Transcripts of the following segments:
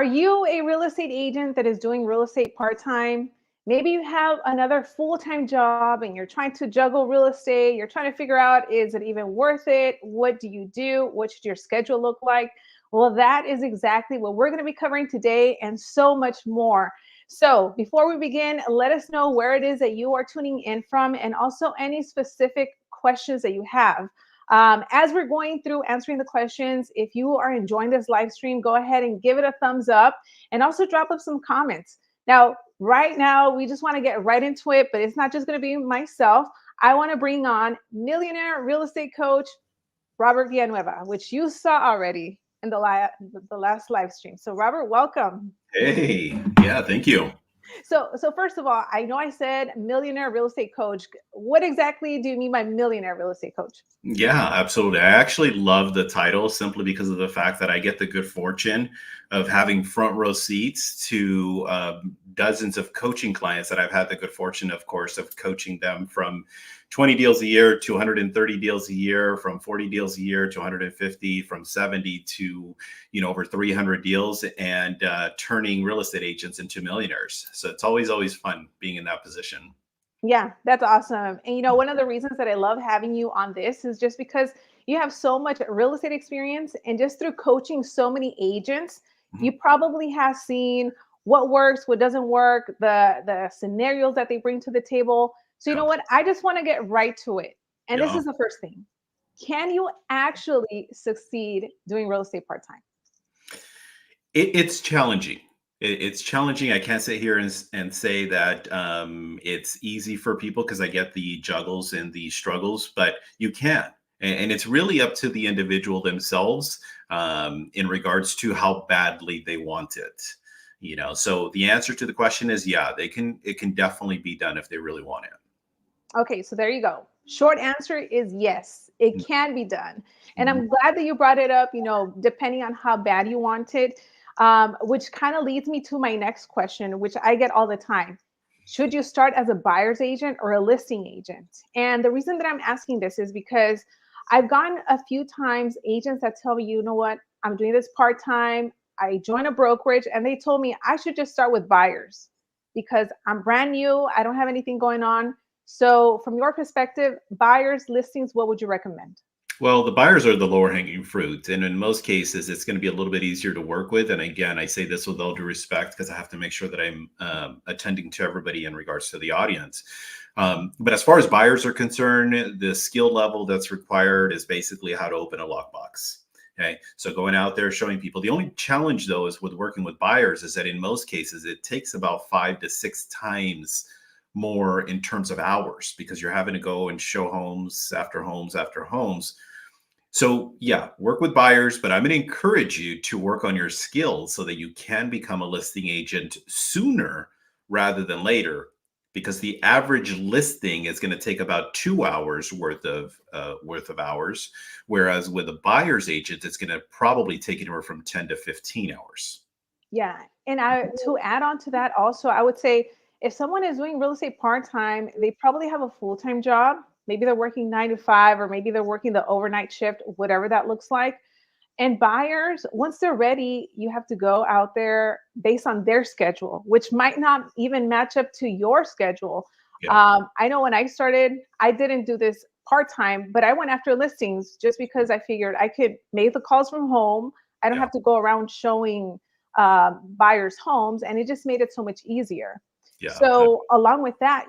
Are you a real estate agent that is doing real estate part-time? Maybe you have another full-time job and you're trying to juggle real estate. You're trying to figure out, is it even worth it? What do you do? What should your schedule look like? Well, that is exactly what we're going to be covering today and so much more. So before we begin, let us know where it is that you are tuning in from and also any specific questions that you have. As we're going through answering the questions, if you are enjoying this live stream, go ahead and give it a thumbs up and also drop up some comments. Now, right now, we just want to get right into it, but it's not just going to be myself. I want to bring on millionaire real estate coach, Robert Villanueva, which you saw already in the last live stream. So Robert, welcome. Hey, yeah, thank you. So first of all, I know I said millionaire real estate coach. What exactly do you mean by millionaire real estate coach? Yeah, absolutely. I actually love the title simply because of the fact that I get the good fortune of having front row seats to dozens of coaching clients that I've had the good fortune, of course, of coaching them from 20 deals a year to 130 deals a year, from 40 deals a year to 150, from 70 to, over 300 deals, and turning real estate agents into millionaires. So it's always fun being in that position. Yeah, that's awesome. And one of the reasons that I love having you on this is just because you have so much real estate experience and just through coaching so many agents, you probably have seen what works, what doesn't work, the scenarios that they bring to the table. So you know what? I just want to get right to it. And this Yeah. is the first thing. Can you actually succeed doing real estate part-time? It's challenging. It's challenging. I can't sit here and say that it's easy for people because I get the juggles and the struggles, but you can. And it's really up to the individual themselves in regards to how badly they want it. So the answer to the question is, yeah, it can definitely be done if they really want it. Okay, so there you go. Short answer is yes, it can be done. And I'm glad that you brought it up, depending on how bad you want it, which kind of leads me to my next question, which I get all the time. Should you start as a buyer's agent or a listing agent? And the reason that I'm asking this is because I've gotten a few times agents that tell me, you know what, I'm doing this part-time. I joined a brokerage and they told me I should just start with buyers because I'm brand new. I don't have anything going on. So from your perspective, buyers, listings, what would you recommend? Well, the buyers are the lower hanging fruit. And in most cases, it's going to be a little bit easier to work with. And again, I say this with all due respect because I have to make sure that I'm attending to everybody in regards to the audience. But as far as buyers are concerned, the skill level that's required is basically how to open a lockbox. Okay. So going out there, showing people. The only challenge, though, is with working with buyers is that in most cases, it takes about 5 to 6 times more in terms of hours because you're having to go and show homes after homes after homes. So yeah, work with buyers, but I'm going to encourage you to work on your skills so that you can become a listing agent sooner rather than later, because the average listing is going to take about 2 hours worth of hours, whereas with a buyer's agent, it's going to probably take anywhere from 10 to 15 hours. Yeah. And to add on to that also, I would say if someone is doing real estate part-time, they probably have a full-time job. Maybe they're working 9 to 5, or maybe they're working the overnight shift, whatever that looks like. And buyers, once they're ready, you have to go out there based on their schedule, which might not even match up to your schedule. Yeah. I know when I started, I didn't do this part-time, but I went after listings just because I figured I could make the calls from home. I don't Yeah. have to go around showing buyers homes, and it just made it so much easier. Yeah. So along with that,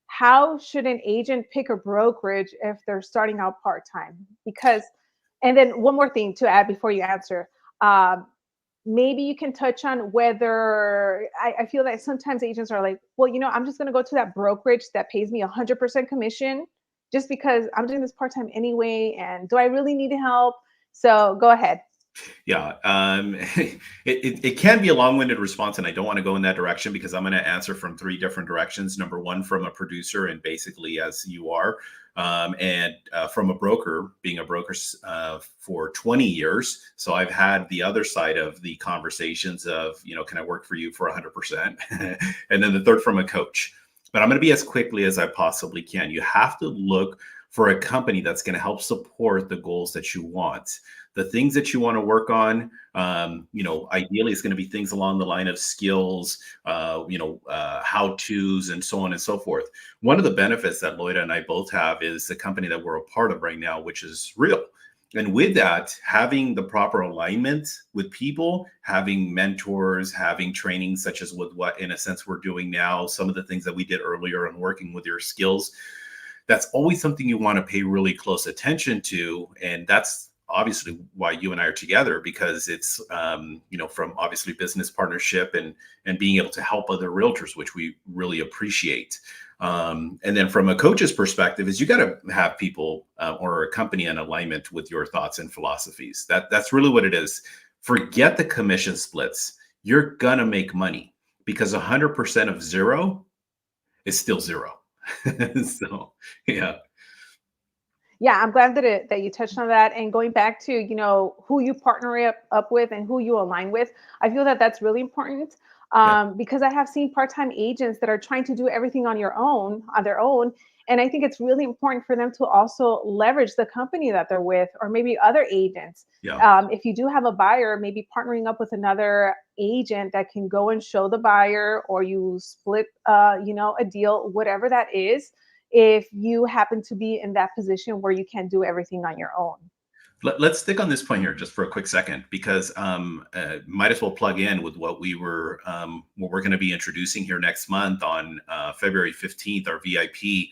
how should an agent pick a brokerage if they're starting out part-time? Because, and then one more thing to add before you answer, maybe you can touch on whether I feel that sometimes agents are like, well, I'm just going to go to that brokerage that pays me 100% commission just because I'm doing this part-time anyway. And do I really need help? So go ahead. Yeah, it can be a long-winded response, and I don't want to go in that direction because I'm going to answer from 3 different directions. Number one, from a producer, and basically as you are, and from a broker, being a broker for 20 years. So I've had the other side of the conversations of, can I work for you for 100%? And then the third from a coach. But I'm going to be as quickly as I possibly can. You have to look for a company that's going to help support the goals that you want. The things that you want to work on, ideally it's going to be things along the line of skills, how-tos and so on and so forth. One of the benefits that Loida and I both have is the company that we're a part of right now, which is Real. And with that, having the proper alignment with people, having mentors, having training, such as with what, in a sense, we're doing now, some of the things that we did earlier on working with your skills, that's always something you want to pay really close attention to. And that's obviously why you and I are together, because it's, from obviously business partnership and being able to help other realtors, which we really appreciate. And then from a coach's perspective is you got to have people or a company in alignment with your thoughts and philosophies. That's really what it is. Forget the commission splits. You're going to make money because 100% of zero is still zero. So, yeah. Yeah, I'm glad that you touched on that. And going back to, who you partner up with and who you align with, I feel that that's really important. Because I have seen part-time agents that are trying to do everything on their own. And I think it's really important for them to also leverage the company that they're with, or maybe other agents. Yeah. If you do have a buyer, maybe partnering up with another agent that can go and show the buyer, or you split, a deal, whatever that is, if you happen to be in that position where you can't do everything on your own. Let's stick on this point here just for a quick second, because might as well plug in with what we're going to be introducing here next month on February 15th, our VIP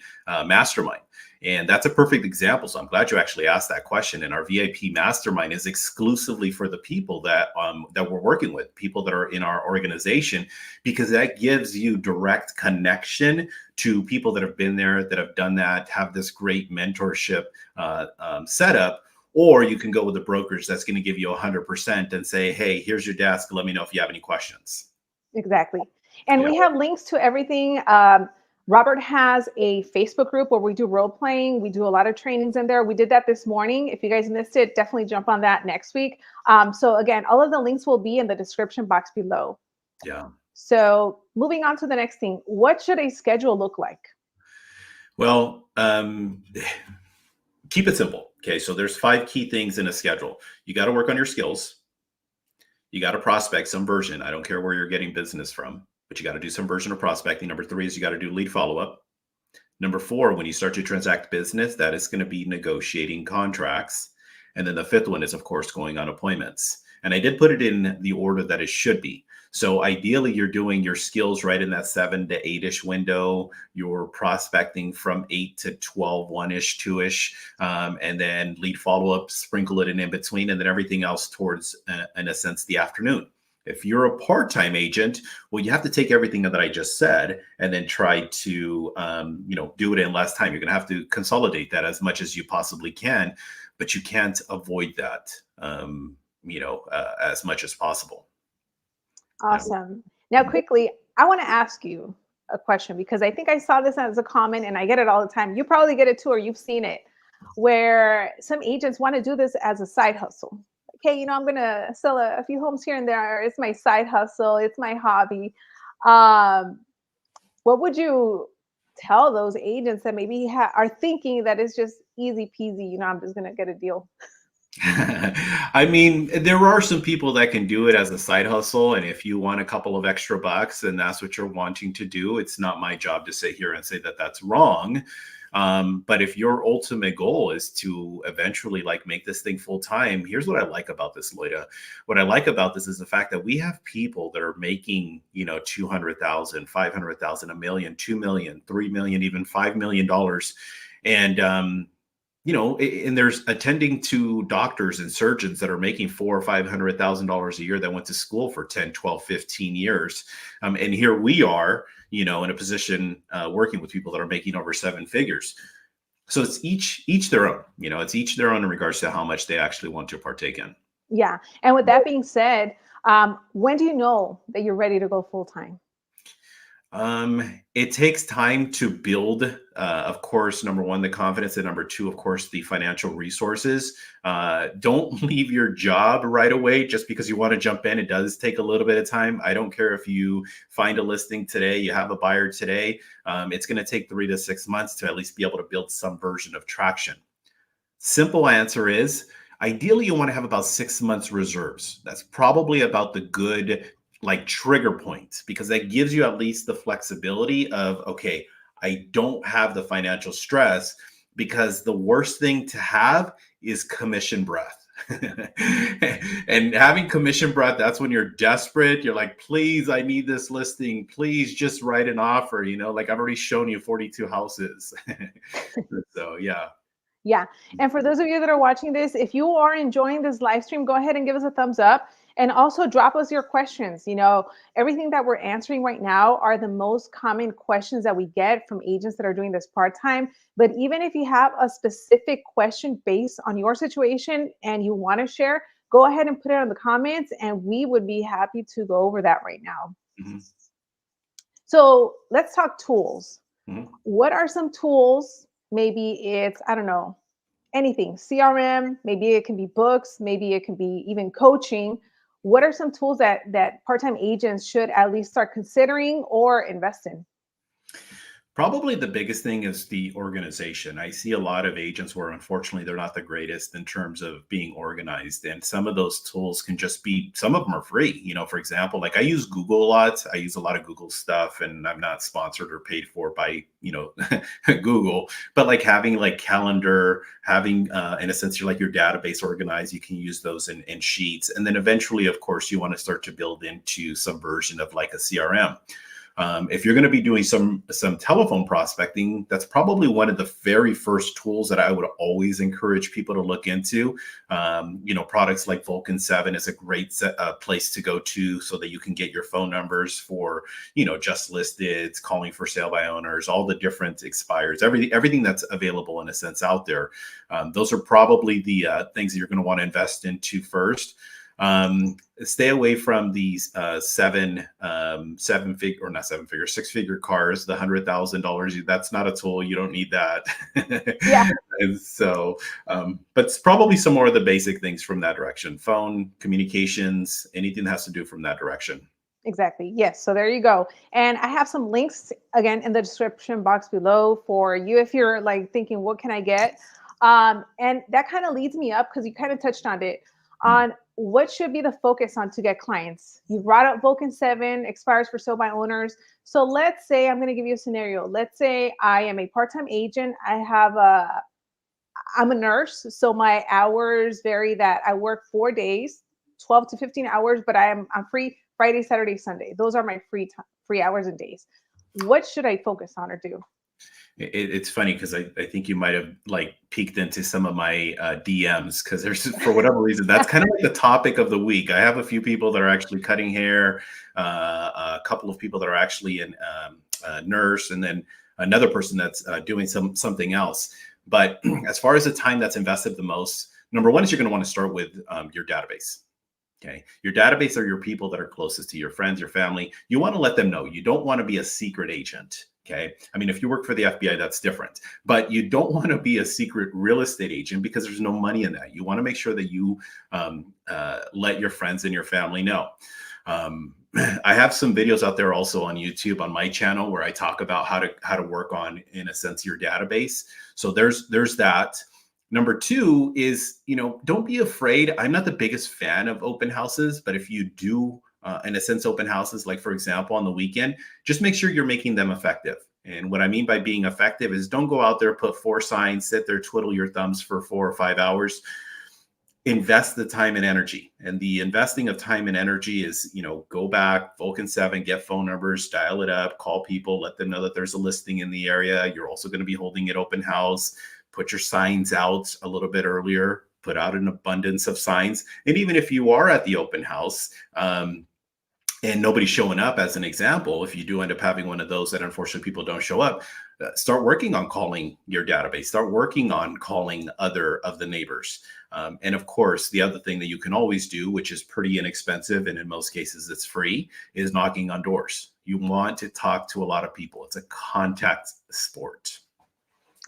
Mastermind. And that's a perfect example. So I'm glad you actually asked that question. And our VIP Mastermind is exclusively for the people that we're working with, people that are in our organization, because that gives you direct connection to people that have been there, that have done that, have this great mentorship setup. Or you can go with a brokerage that's going to give you 100% and say, hey, here's your desk. Let me know if you have any questions. Exactly. And we have links to everything. Robert has a Facebook group where we do role playing. We do a lot of trainings in there. We did that this morning. If you guys missed it, definitely jump on that next week. So again, all of the links will be in the description box below. Yeah. So moving on to the next thing, what should a schedule look like? Well, keep it simple. Okay, so there's 5 key things in a schedule. You got to work on your skills. You got to prospect some version. I don't care where you're getting business from, but you got to do some version of prospecting. Number 3 is you got to do lead follow-up. Number 4, when you start to transact business, that is going to be negotiating contracts. And then the 5th one is, of course, going on appointments. And I did put it in the order that it should be. So ideally, you're doing your skills right in that 7 to 8-ish window. You're prospecting from 8 to 12, 1-ish, 2-ish, and then lead follow-up, sprinkle it in between, and then everything else towards, in a sense, the afternoon. If you're a part-time agent, well, you have to take everything that I just said and then try to, do it in less time. You're going to have to consolidate that as much as you possibly can, but you can't avoid that, as much as possible. Awesome. Now, quickly, I want to ask you a question, because I think I saw this as a comment and I get it all the time. You probably get it too, or you've seen it, where some agents want to do this as a side hustle. Okay, I'm going to sell a few homes here and there. It's my side hustle. It's my hobby. What would you tell those agents that maybe are thinking that it's just easy peasy? I'm just going to get a deal. I mean, there are some people that can do it as a side hustle. And if you want a couple of extra bucks and that's what you're wanting to do, it's not my job to sit here and say that that's wrong. But if your ultimate goal is to eventually make this thing full time, here's what I like about this, Loida. What I like about this is the fact that we have people that are making, $200,000, $500,000, $1 million, $2 million, $3 million, even $5 million. And, and there's attending to doctors and surgeons that are making $400,000 or $500,000 a year that went to school for 10, 12, 15 years. And here we are, in a position working with people that are making over 7 figures. So it's each their own, it's each their own in regards to how much they actually want to partake in. Yeah. And with that being said, when do you know that you're ready to go full time? It takes time to build, of course, number one, the confidence, and number two, of course, the financial resources. Don't leave your job right away just because you want to jump in. It does take a little bit of time. I don't care if you find a listing today, you have a buyer today. It's going to take 3 to 6 months to at least be able to build some version of traction. Simple answer is, ideally, you want to have about 6 months reserves. That's probably about the good like trigger point, because that gives you at least the flexibility of, okay, I don't have the financial stress, because the worst thing to have is commission breath. And having commission breath, that's when you're desperate. You're like, please, I need this listing. Please just write an offer. You know, like I've already shown you 42 houses. So, yeah. Yeah. And for those of you that are watching this, if you are enjoying this live stream, go ahead and give us a thumbs up, and also drop us your questions. You know, everything that we're answering right now are the most common questions that we get from agents that are doing this part-time. But even if you have a specific question based on your situation and you want to share, go ahead and put it in the comments, and we would be happy to go over that right now. Mm-hmm. So let's talk tools. Mm-hmm. What are some tools? Maybe it's, I don't know, anything, CRM, maybe it can be books, maybe it can be even coaching. What are some tools that part-time agents should at least start considering or invest in? Probably the biggest thing is the organization. I see a lot of agents where unfortunately they're not the greatest in terms of being organized. And some of those tools can just be, some of them are free. You know, for example, like I use Google a lot. I use a lot of Google stuff, and I'm not sponsored or paid for by, you know, Google, but like having like calendar, having in a sense, you're like your database organized, you can use those in sheets. And then eventually, of course, you want to start to build into some version of like a CRM. If you're going to be doing some telephone prospecting, that's probably one of the very first tools that I would always encourage people to look into. You know, products like Vulcan 7 is a great place to go to, so that you can get your phone numbers for, you know, just listed, calling for sale by owners, all the different expires, everything that's available in a sense out there. Those are probably the things that you're going to want to invest into first. Stay away from these six-figure cars, the $100,000. That's not a tool. You don't need that. Yeah. And so, but it's probably some more of the basic things from that direction: phone, communications, anything that has to do from that direction. Exactly. Yes. So there you go. And I have some links again in the description box below for you if you're like thinking, what can I get? And that kind of leads me up, because you kind of touched on it, on what should be the focus on to get clients. You brought up Vulcan 7, expires for sale by owners. So let's say, I'm going to give you a scenario. Let's say I am a part-time agent. I'm a nurse. So my hours vary, that I work 4 days, 12 to 15 hours, but I'm free Friday, Saturday, Sunday. Those are my free hours and days. What should I focus on or do? It's funny because I think you might have like peeked into some of my DMs, because there's, for whatever reason, that's kind of like the topic of the week. I have a few people that are actually cutting hair, a couple of people that are actually in a nurse, and then another person that's doing something else. But as far as the time that's invested the most, number one is you're going to want to start with your database. Okay. Your database are your people that are closest to your friends, your family. You want to let them know. You don't want to be a secret agent. Okay. I mean, if you work for the FBI, that's different, but you don't want to be a secret real estate agent, because there's no money in that. You want to make sure that you let your friends and your family know. I have some videos out there also on YouTube on my channel where I talk about how to work on, in a sense, your database. So there's that. Number two is, you know, don't be afraid. I'm not the biggest fan of open houses, but if you do, in a sense, open houses, like for example, on the weekend, just make sure you're making them effective. And what I mean by being effective is, don't go out there, put 4 signs, sit there, twiddle your thumbs for 4 or 5 hours. Invest the time and energy. And the investing of time and energy is, you know, go back, Vulcan 7, get phone numbers, dial it up, call people, let them know that there's a listing in the area. You're also going to be holding an open house. Put your signs out a little bit earlier, put out an abundance of signs. And even if you are at the open house, and nobody's showing up, as an example, if you do end up having one of those that unfortunately people don't show up, start working on calling your database, start working on calling other of the neighbors. And of course, the other thing that you can always do, which is pretty inexpensive, and in most cases it's free, is knocking on doors. You want to talk to a lot of people. It's a contact sport.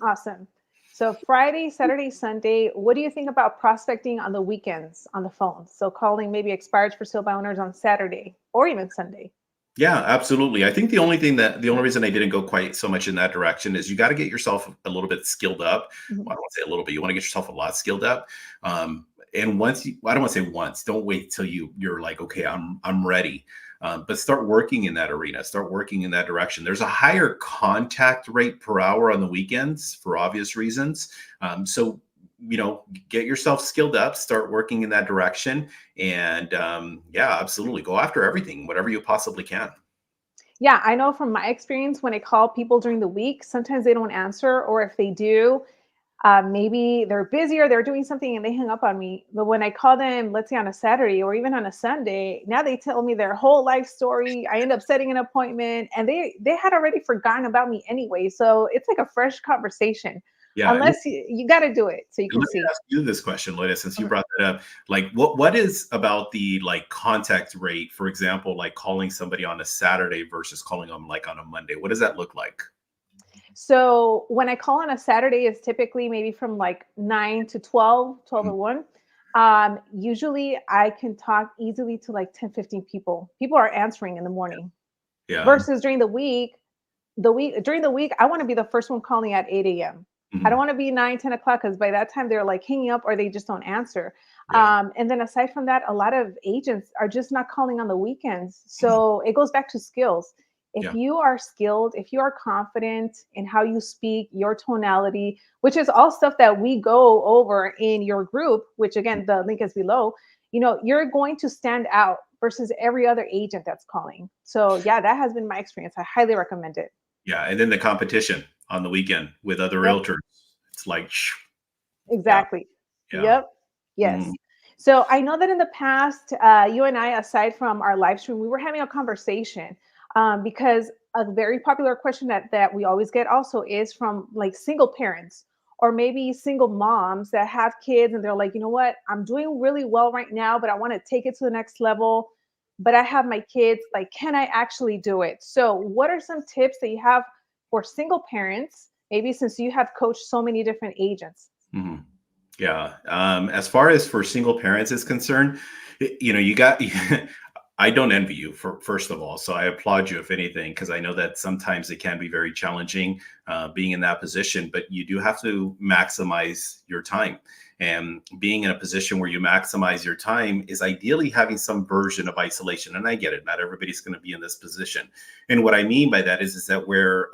Awesome. So Friday, Saturday, Sunday, what do you think about prospecting on the weekends on the phone? So calling maybe expired for sale by owners on Saturday or even Sunday. Yeah, absolutely. I think the only reason I didn't go quite so much in that direction is you got to get yourself a little bit skilled up. Mhm. Well, I don't want to say a little bit. You want to get yourself a lot skilled up. And once you, I don't want to say once. Don't wait till you're like, okay, I'm ready. But start working in that arena. Start working in that direction. There's a higher contact rate per hour on the weekends for obvious reasons. So get yourself skilled up, start working in that direction. And yeah, absolutely. Go after everything, whatever you possibly can. Yeah, I know from my experience when I call people during the week, sometimes they don't answer, or if they do, maybe they're busy or they're doing something and they hang up on me. But when I call them, let's say on a Saturday or even on a Sunday, now they tell me their whole life story. I end up setting an appointment and they had already forgotten about me anyway. So it's like a fresh conversation. Yeah. Unless you got to do it so you And can let me see. ask you this question, Loida, since you Okay. brought that up. Like, what is about the like contact rate, for example, like calling somebody on a Saturday versus calling them like on a Monday? What does that look like? So when I call on a Saturday, it's typically maybe from like 9 to 12, 12 Mm. or 1. Usually I can talk easily to like 10, 15 people. People are answering in the morning Yeah. versus during during the week, I want to be the first one calling at 8 a.m. I don't Mhm. want to be 9, 10 o'clock because by that time they're like hanging up or they just don't answer. Yeah. And then aside from that, a lot of agents are just not calling on the weekends. Mhm. So it goes back to skills. If Yeah. you are skilled, if you are confident in how you speak, your tonality, which is all stuff that we go over in your group, which again, the link is below, you're going to stand out versus every other agent that's calling. So yeah, that has been my experience. I highly recommend it. Yeah. And then the competition on the weekend with other Yep. realtors. It's like, yeah, Exactly. yeah. Yep. Mhm. Yes. So I know that in the past, you and I, aside from our live stream, we were having a conversation because a very popular question that we always get also is from like single parents or maybe single moms that have kids and they're like, you know what, I'm doing really well right now, but I want to take it to the next level. But I have my kids. Like, can I actually do it? So, what are some tips that you have for single parents? Maybe since you have coached so many different agents. Mhm. Yeah. As far as for single parents is concerned, you got, I don't envy you for first of all. So I applaud you if anything, because I know that sometimes it can be very challenging being in that position, but you do have to maximize your time. And being in a position where you maximize your time is ideally having some version of isolation. And I get it. Not everybody's going to be in this position. And what I mean by that is that where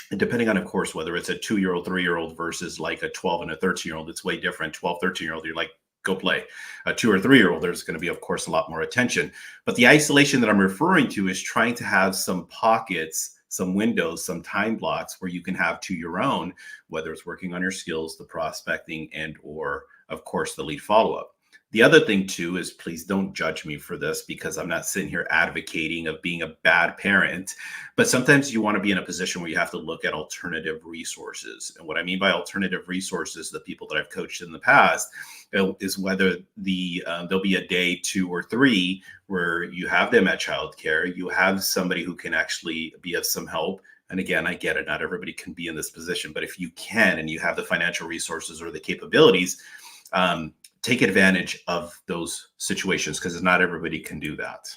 and depending on, of course, whether it's a 2-year old, 3-year old versus like a 12 and a 13-year old, it's way different. 12, 13-year old, you're like, go play. A 2 or 3-year old, there's going to be, of course, a lot more attention. But the isolation that I'm referring to is trying to have some pockets, some windows, some time blocks where you can have to your own, whether it's working on your skills, the prospecting, and or, of course, the lead follow-up. The other thing too is please don't judge me for this because I'm not sitting here advocating of being a bad parent, but sometimes you want to be in a position where you have to look at alternative resources. And what I mean by alternative resources, the people that I've coached in the past, is whether there'll be a day, 2 or 3, where you have them at childcare, you have somebody who can actually be of some help. And again, I get it. Not everybody can be in this position, but if you can and you have the financial resources or the capabilities, take advantage of those situations because not everybody can do that.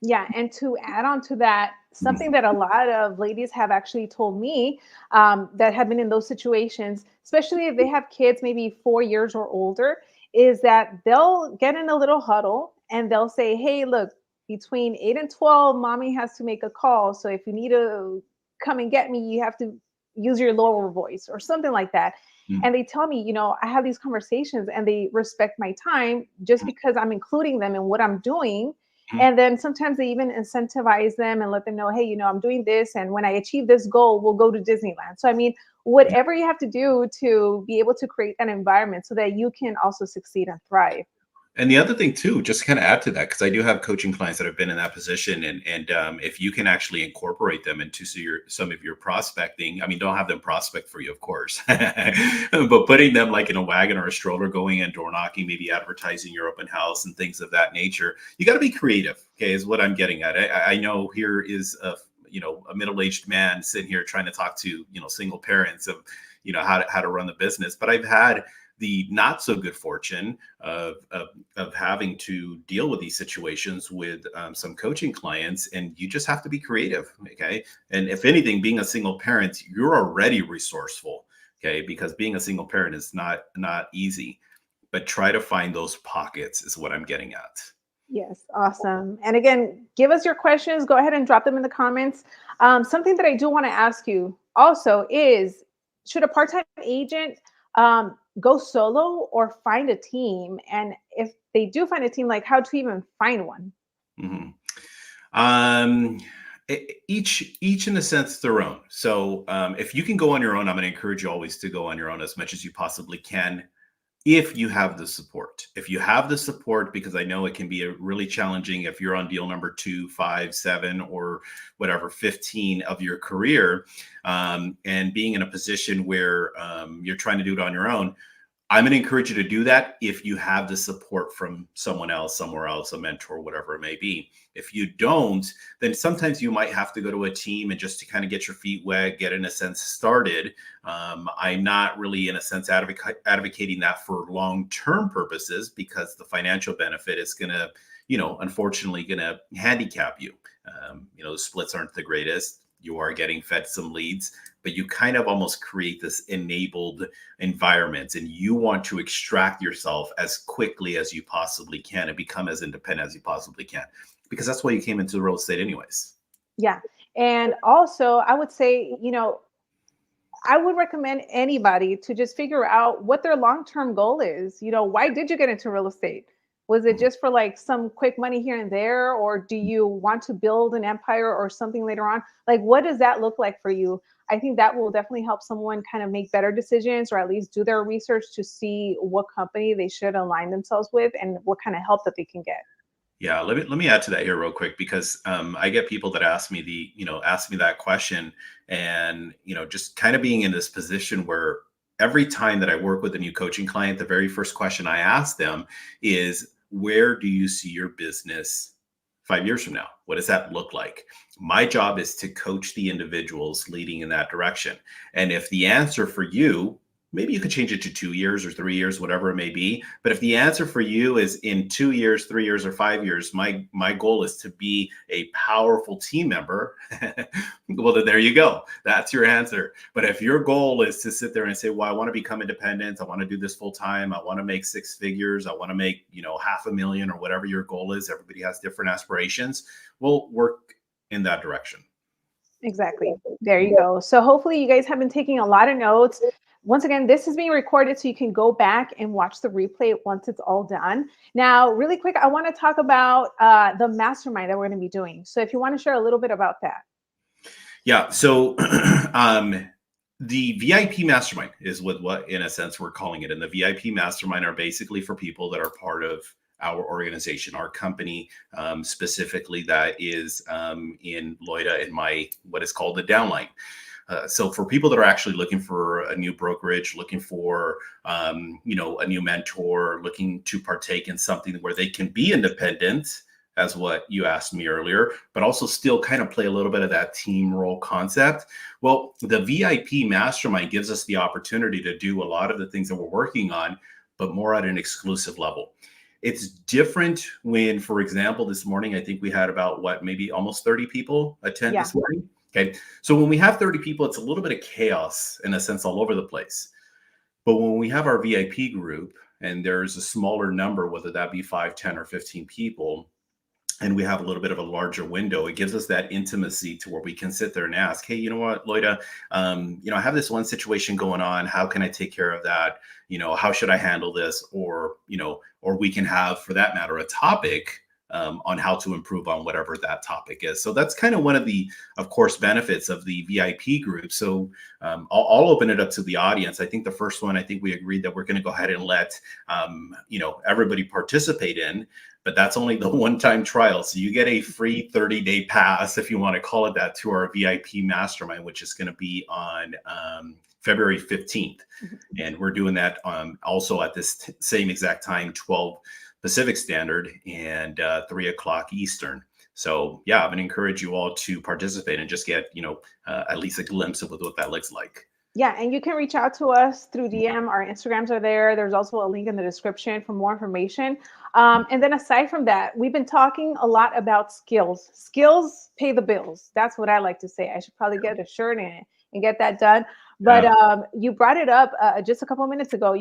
Yeah, and to add on to that, Mhm. something that a lot of ladies have actually told me that have been in those situations, especially if they have kids maybe 4 years or older, is that they'll get in a little huddle and they'll say, hey, look, between 8 and 12, mommy has to make a call. So if you need to come and get me, you have to use your lower voice or something like that. Mhm. And they tell me, I have these conversations and they respect my time just because I'm including them in what I'm doing, Mhm. and then sometimes they even incentivize them and let them know, hey, I'm doing this. And when I achieve this goal, we'll go to Disneyland. So, I mean, whatever you have to do to be able to create an environment so that you can also succeed and thrive. And the other thing too, just to kind of add to that, because I do have coaching clients that have been in that position, and if you can actually incorporate them into some of your prospecting, I mean, don't have them prospect for you, of course, but putting them like in a wagon or a stroller, going and door knocking, maybe advertising your open house and things of that nature. You got to be creative. Okay, is what I'm getting at. I know here is a middle-aged man sitting here trying to talk to single parents of how to run the business, but I've had the not so good fortune of having to deal with these situations with some coaching clients, and you just have to be creative. Okay. And if anything, being a single parent, you're already resourceful. Okay. Because being a single parent is not easy, but try to find those pockets is what I'm getting at. Yes, awesome. And again, give us your questions. Go ahead and drop them in the comments. Something that I do want to ask you also is, should a part-time agent go solo or find a team? And if they do find a team, like how to even find one? Mhm. Um, each in a sense their own. So if you can go on your own, I'm going to encourage you always to go on your own as much as you possibly can. If you have the support, because I know it can be really challenging if you're on deal number 2, 5, 7, or whatever, 15 of your career, and being in a position where you're trying to do it on your own. I'm going to encourage you to do that if you have the support from someone else, somewhere else, a mentor, whatever it may be. If you don't, then sometimes you might have to go to a team and just to kind of get your feet wet, get in a sense started. I'm not really in a sense advocating that for long-term purposes, because the financial benefit is going to, unfortunately going to handicap you. The splits aren't the greatest. You are getting fed some leads, but you kind of almost create this enabled environment, and you want to extract yourself as quickly as you possibly can and become as independent as you possibly can, because that's why you came into real estate anyways. Yeah. And also, I would say, I would recommend anybody to just figure out what their long-term goal is. Why did you get into real estate? Was it Mhm. just for like some quick money here and there? Or do you want to build an empire or something later on? Like, what does that look like for you? I think that will definitely help someone kind of make better decisions, or at least do their research to see what company they should align themselves with and what kind of help that they can get. Yeah, let me add to that here real quick, because I get people that ask me that question, and just kind of being in this position where every time that I work with a new coaching client, the very first question I ask them is, where do you see your business 5 years from now? What does that look like? My job is to coach the individuals leading in that direction. And if the answer for you, maybe you could change it to 2 years or 3 years, whatever it may be. But if the answer for you is in 2 years, 3 years, or 5 years, my goal is to be a powerful team member. Well, then there you go. That's your answer. But if your goal is to sit there and say, well, I want to become independent, I want to do this full time, I want to make 6 figures, I want to make, $500,000 or whatever your goal is. Everybody has different aspirations. We'll work in that direction. Exactly. There you go. So hopefully you guys have been taking a lot of notes. Once again, this is being recorded so you can go back and watch the replay once it's all done. Now, really quick, I want to talk about the mastermind that we're going to be doing. So if you want to share a little bit about that. Yeah. So the VIP mastermind is what in a sense we're calling it. And the VIP mastermind are basically for people that are part of our organization, our company, specifically that is in Loida in my what is called the downline. So for people that are actually looking for a new brokerage, looking for a new mentor, looking to partake in something where they can be independent, as what you asked me earlier, but also still kind of play a little bit of that team role concept. Well, the VIP mastermind gives us the opportunity to do a lot of the things that we're working on, but more at an exclusive level. It's different when, for example, this morning, I think we had about maybe almost 30 people attend this morning. Okay. So when we have 30 people, it's a little bit of chaos in a sense all over the place. But when we have our VIP group and there's a smaller number, whether that be 5, 10, or 15 people, and we have a little bit of a larger window, it gives us that intimacy to where we can sit there and ask, hey, you know what, Loida, I have this one situation going on. How can I take care of that? How should I handle this? Or we can have, for that matter, a topic on how to improve on whatever that topic is. So that's kind of one of the, of course, benefits of the VIP group. So I'll open it up to the audience. I think the first one, I think we agreed that we're going to go ahead and let everybody participate in, but that's only the one-time trial. So you get a free 30-day pass, if you want to call it that, to our VIP mastermind, which is going to be on February 15th. And we're doing that also at this same exact time, 12 Pacific Standard and 3 o'clock Eastern. So yeah, I'm going to encourage you all to participate and just get, at least a glimpse of what that looks like. Yeah, and you can reach out to us through DM. Our Instagrams are there. There's also a link in the description for more information. And then aside from that, we've been talking a lot about skills. Skills pay the bills. That's what I like to say. I should probably get a shirt and get that done. But you brought it up just a couple of minutes ago.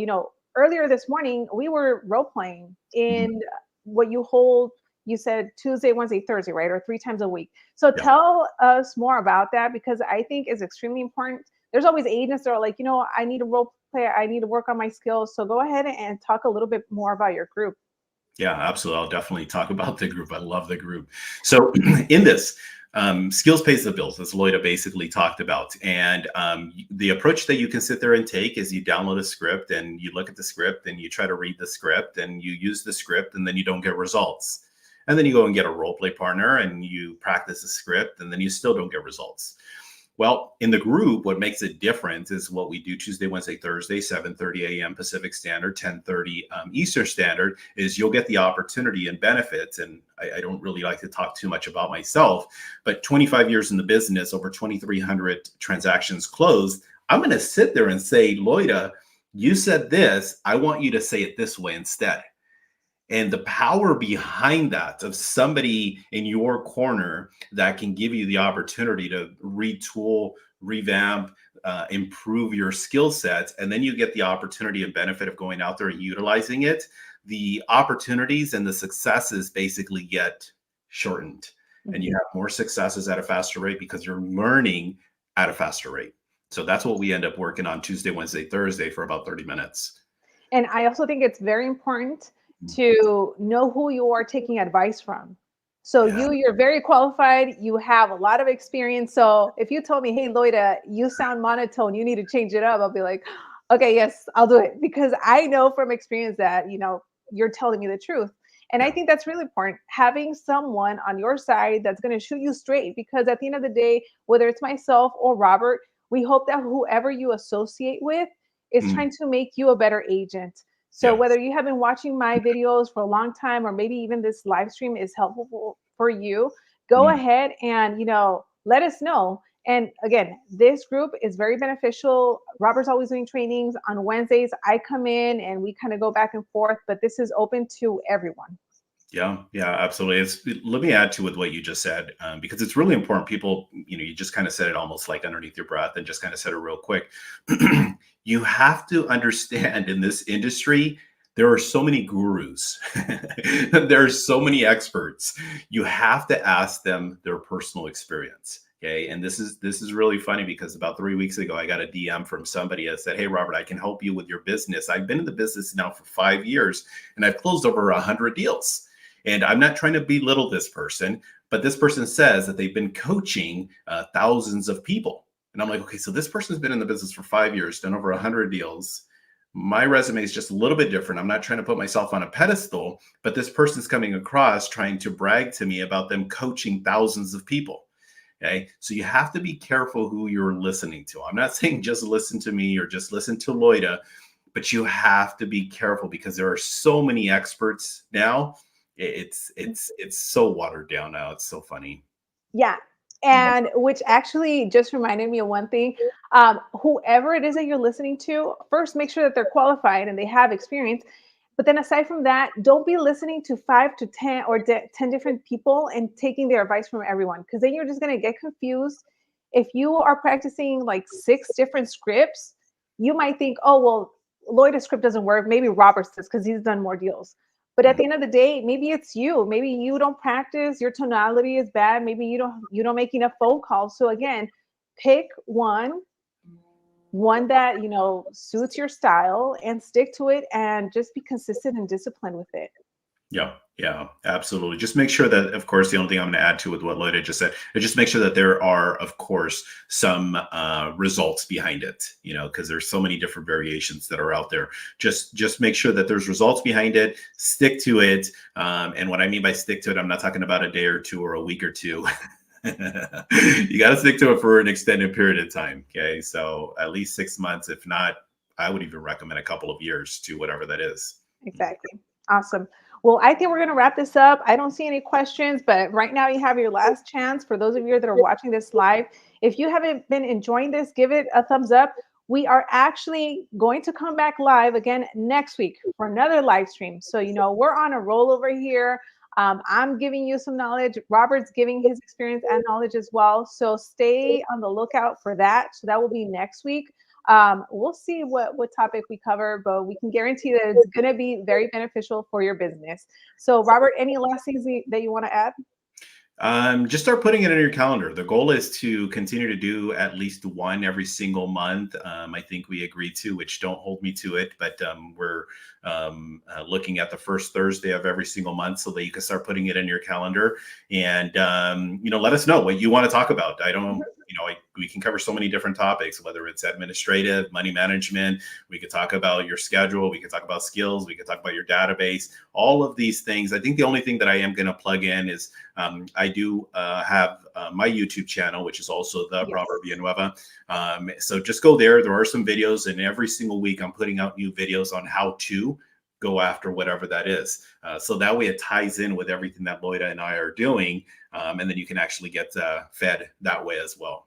Earlier this morning, we were role playing in what you hold. You said Tuesday, Wednesday, Thursday, right? Or 3 times a week. So tell us more about that, because I think it's extremely important. There's always agents that are like, I need a role play. I need to work on my skills. So go ahead and talk a little bit more about your group. Yeah, absolutely. I'll definitely talk about the group. I love the group. So in this, skills pays the bills, as Loida basically talked about. And the approach that you can sit there and take is you download a script and you look at the script and you try to read the script and you use the script and then you don't get results. And then you go and get a role play partner and you practice the script and then you still don't get results. Well, in the group, what makes it different is what we do Tuesday, Wednesday, Thursday, 7:30 a.m. Pacific Standard, 10:30 Eastern Standard, is you'll get the opportunity and benefits. And I don't really like to talk too much about myself, but 25 years in the business, over 2,300 transactions closed. I'm going to sit there and say, Loida, you said this. I want you to say it this way instead. And the power behind that of somebody in your corner that can give you the opportunity to retool, revamp, improve your skill sets, and then you get the opportunity and benefit of going out there and utilizing it, the opportunities and the successes basically get shortened. And you have more successes at a faster rate because you're learning at a faster rate. So that's what we end up working on Tuesday, Wednesday, Thursday for about 30 minutes. And I also think it's very important to know who you are taking advice from. So you're very qualified. You have a lot of experience. So if you told me, hey, Loida, you sound monotone, you need to change it up, I'll be like, okay, yes, I'll do it. Because I know from experience that, you're telling me the truth. And I think that's really important, having someone on your side that's going to shoot you straight. Because at the end of the day, whether it's myself or Robert, we hope that whoever you associate with is trying to make you a better agent. So whether you have been watching my videos for a long time, or maybe even this live stream is helpful for you, go ahead and, let us know. And again, this group is very beneficial. Robert's always doing trainings on Wednesdays. I come in and we kind of go back and forth, but this is open to everyone. Yeah, absolutely. Let me add to with what you just said, because it's really important. People, you just kind of said it almost like underneath your breath and just kind of said it real quick. You have to understand, in this industry, there are so many gurus. There are so many experts. You have to ask them their personal experience. Okay. And this is really funny, because about 3 weeks ago, I got a DM from somebody that said, hey, Robert, I can help you with your business. I've been in the business now for 5 years and I've closed over 100 deals. And I'm not trying to belittle this person, but this person says that they've been coaching thousands of people. And I'm like, okay, so this person's been in the business for 5 years, done over 100 deals. My resume is just a little bit different. I'm not trying to put myself on a pedestal, but this person's coming across trying to brag to me about them coaching thousands of people. Okay, so you have to be careful who you're listening to. I'm not saying just listen to me or just listen to Loida, but you have to be careful, because there are so many experts now. It's so watered down now. It's so funny. Yeah. And which actually just reminded me of one thing. Whoever it is that you're listening to, first make sure that they're qualified and they have experience. But then aside from that, don't be listening to 5 to 10 or 10 different people and taking their advice from everyone, because then you're just going to get confused. If you are practicing like 6 different scripts, you might think, oh, well, Loida's script doesn't work. Maybe Robert's does because he's done more deals. But at the end of the day, maybe it's you. Maybe you don't practice. Your tonality is bad. Maybe you don't make enough phone calls. So again, pick one that suits your style and stick to it, and just be consistent and disciplined with it. Yeah, yeah, absolutely. Just make sure that, of course, the only thing I'm going to add to with what Loida just said is just make sure that there are, of course, some results behind it. You know, because there's so many different variations that are out there. Just make sure that there's results behind it. Stick to it. And what I mean by stick to it, I'm not talking about a day or two or a week or two. You got to stick to it for an extended period of time. Okay, so at least 6 months, if not, I would even recommend a couple of years to whatever that is. Exactly. Awesome. Well, I think we're going to wrap this up. I don't see any questions, but right now you have your last chance. For those of you that are watching this live, if you haven't been enjoying this, give it a thumbs up. We are actually going to come back live again next week for another live stream. So, you know, we're on a roll over here. I'm giving you some knowledge. Robert's giving his experience and knowledge as well. So stay on the lookout for that. So that will be next week. We'll see what topic we cover, but we can guarantee that it's going to be very beneficial for your business. So, Robert, any last things that you want to add? Just start putting it in your calendar. The goal is to continue to do at least one every single month. I think we agreed to, which don't hold me to it, but we're looking at the first Thursday of every single month so that you can start putting it in your calendar. And, you know, let us know what you want to talk about. I don't, you know, we can cover so many different topics, whether it's administrative, money management. We could talk about your schedule. We could talk about skills. We could talk about your database, all of these things. I think the only thing that I am going to plug in is I do have my YouTube channel, which is also the Robert Villanueva. So just go there. There are some videos, and every single week I'm putting out new videos on how to go after whatever that is. So that way it ties in with everything that Loida and I are doing. And then you can actually get fed that way as well.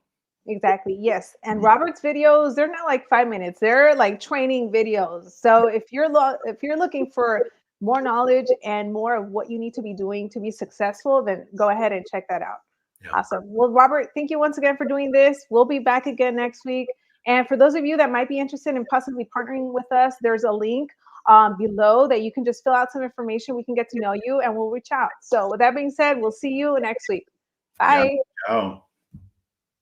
Exactly. Yes. And Robert's videos, they're not like 5 minutes. They're like training videos. So if you're looking for more knowledge and more of what you need to be doing to be successful, then go ahead and check that out. Yeah. Awesome. Well, Robert, thank you once again for doing this. We'll be back again next week. And for those of you that might be interested in possibly partnering with us, there's a link below that you can just fill out some information. We can get to know you and we'll reach out. So with that being said, we'll see you next week. Bye. Yeah. Ciao.